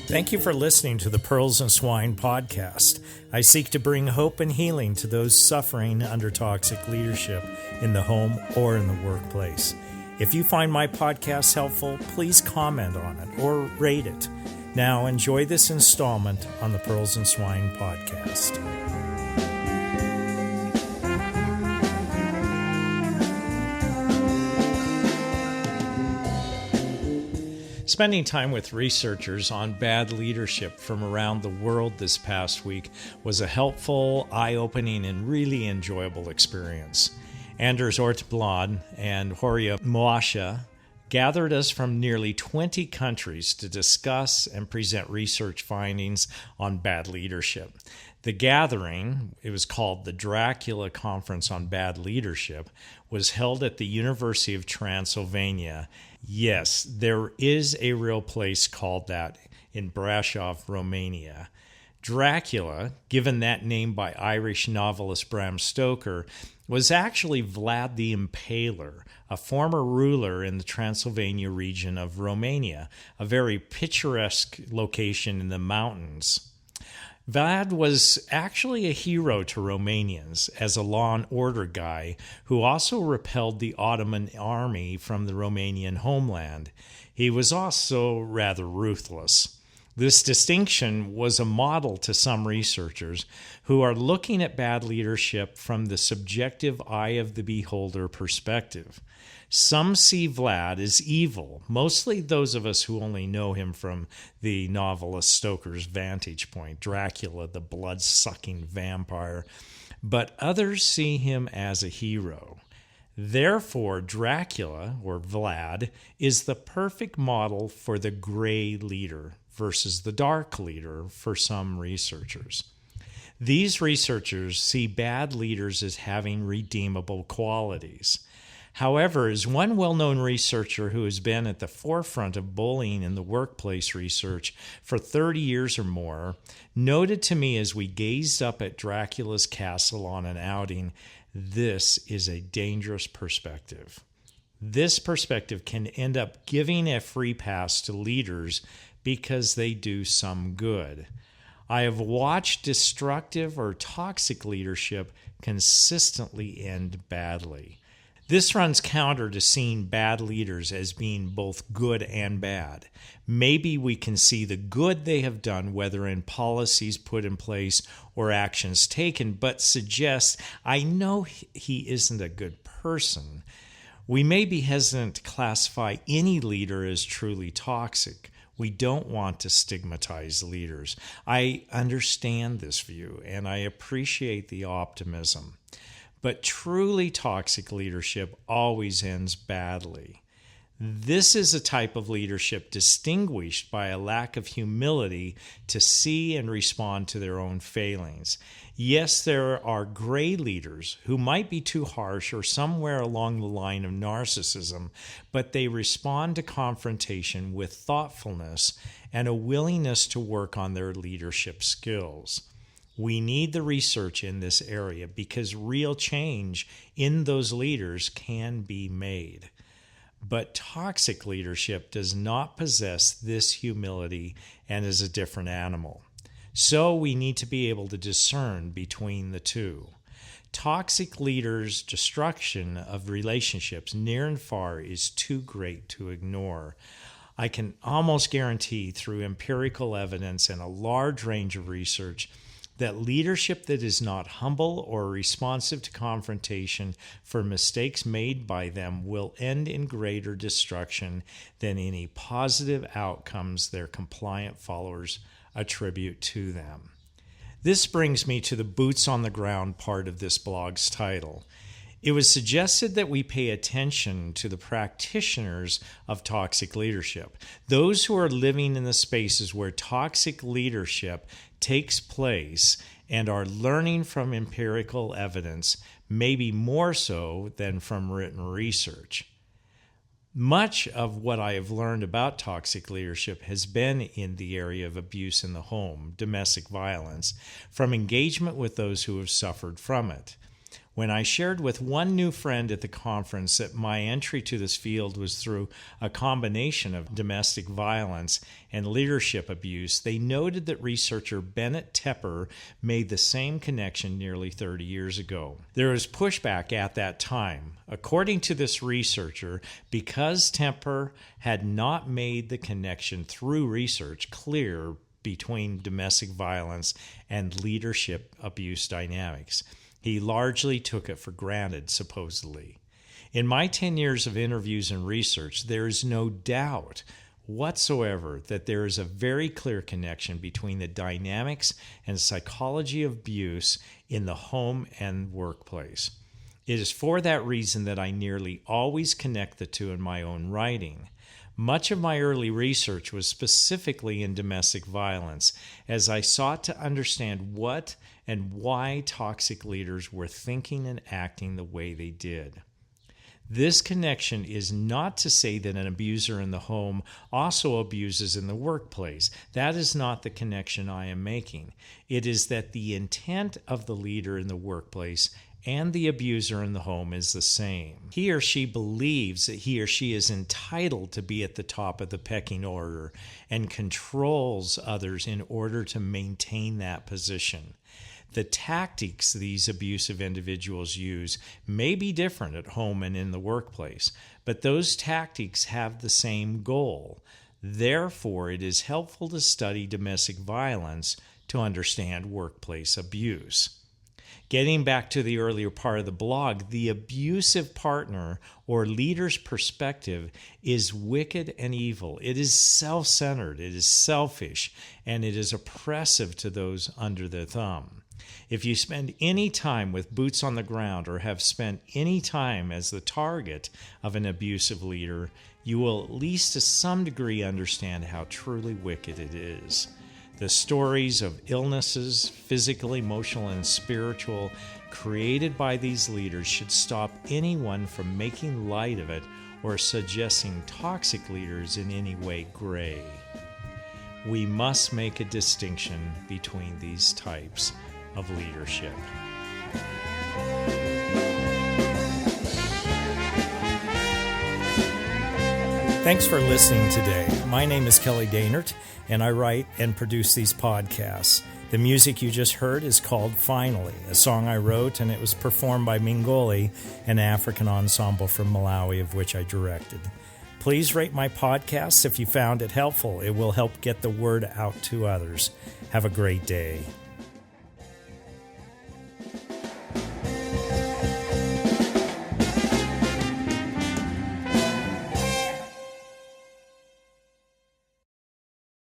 Thank you for listening to the Pearls and Swine podcast. I seek to bring hope and healing to those suffering under toxic leadership in the home or in the workplace. If you find my podcast helpful, please comment on it or rate it. Now enjoy this installment on the Pearls and Swine podcast. Spending time with researchers on bad leadership from around the world this past week was a helpful, eye-opening, and really enjoyable experience. Anders Ortblad and Horia Moasha gathered us from nearly 20 countries to discuss and present research findings on bad leadership. The gathering, it was called the Dracula Conference on Bad Leadership, was held at the University of Transylvania. Yes, there is a real place called that in Brașov, Romania. Dracula, given that name by Irish novelist Bram Stoker, was actually Vlad the Impaler, a former ruler in the Transylvania region of Romania, a very picturesque location in the mountains. Vlad was actually a hero to Romanians as a law and order guy who also repelled the Ottoman army from the Romanian homeland. He was also rather ruthless. This distinction was a model to some researchers who are looking at bad leadership from the subjective eye of the beholder perspective. Some see Vlad as evil, mostly those of us who only know him from the novelist Stoker's vantage point, Dracula, the blood-sucking vampire, but others see him as a hero. Therefore, Dracula, or Vlad, is the perfect model for the gray leader versus the dark leader for some researchers. These researchers see bad leaders as having redeemable qualities. However, as one well-known researcher who has been at the forefront of bullying in the workplace research for 30 years or more, noted to me as we gazed up at Dracula's castle on an outing, this is a dangerous perspective. This perspective can end up giving a free pass to leaders because they do some good. I have watched destructive or toxic leadership consistently end badly. This runs counter to seeing bad leaders as being both good and bad. Maybe we can see the good they have done, whether in policies put in place or actions taken, but suggest, I know he isn't a good person. We may be hesitant to classify any leader as truly toxic. We don't want to stigmatize leaders. I understand this view, and I appreciate the optimism. But truly toxic leadership always ends badly. This is a type of leadership distinguished by a lack of humility to see and respond to their own failings. Yes, there are gray leaders who might be too harsh or somewhere along the line of narcissism, but they respond to confrontation with thoughtfulness and a willingness to work on their leadership skills. We need the research in this area because real change in those leaders can be made. But toxic leadership does not possess this humility and is a different animal. So we need to be able to discern between the two. Toxic leaders' destruction of relationships near and far is too great to ignore. I can almost guarantee through empirical evidence and a large range of research that leadership that is not humble or responsive to confrontation for mistakes made by them will end in greater destruction than any positive outcomes their compliant followers attribute to them. This brings me to the boots on the ground part of this blog's title. It was suggested that we pay attention to the practitioners of toxic leadership, those who are living in the spaces where toxic leadership takes place and are learning from empirical evidence, maybe more so than from written research. Much of what I have learned about toxic leadership has been in the area of abuse in the home, domestic violence, from engagement with those who have suffered from it. When I shared with one new friend at the conference that my entry to this field was through a combination of domestic violence and leadership abuse, they noted that researcher Bennett Tepper made the same connection nearly 30 years ago. There was pushback at that time. According to this researcher, because Tepper had not made the connection through research clear between domestic violence and leadership abuse dynamics, he largely took it for granted, supposedly. In my 10 years of interviews and research, there is no doubt whatsoever that there is a very clear connection between the dynamics and psychology of abuse in the home and workplace. It is for that reason that I nearly always connect the two in my own writing. Much of my early research was specifically in domestic violence, as I sought to understand what and why toxic leaders were thinking and acting the way they did. This connection is not to say that an abuser in the home also abuses in the workplace. That is not the connection I am making. It is that the intent of the leader in the workplace and the abuser in the home is the same. He or she believes that he or she is entitled to be at the top of the pecking order and controls others in order to maintain that position. The tactics these abusive individuals use may be different at home and in the workplace, but those tactics have the same goal. Therefore, it is helpful to study domestic violence to understand workplace abuse. Getting back to the earlier part of the blog, the abusive partner or leader's perspective is wicked and evil. It is self-centered, it is selfish, and it is oppressive to those under their thumb. If you spend any time with boots on the ground or have spent any time as the target of an abusive leader, you will at least to some degree understand how truly wicked it is. The stories of illnesses, physical, emotional, and spiritual, created by these leaders should stop anyone from making light of it or suggesting toxic leaders in any way gray. We must make a distinction between these types of leadership. Thanks for listening today. My name is Kelly Dainert, and I write and produce these podcasts. The music you just heard is called Finally, a song I wrote, and it was performed by Mingoli, an African ensemble from Malawi, of which I directed. Please rate my podcast if you found it helpful. It will help get the word out to others. Have a great day.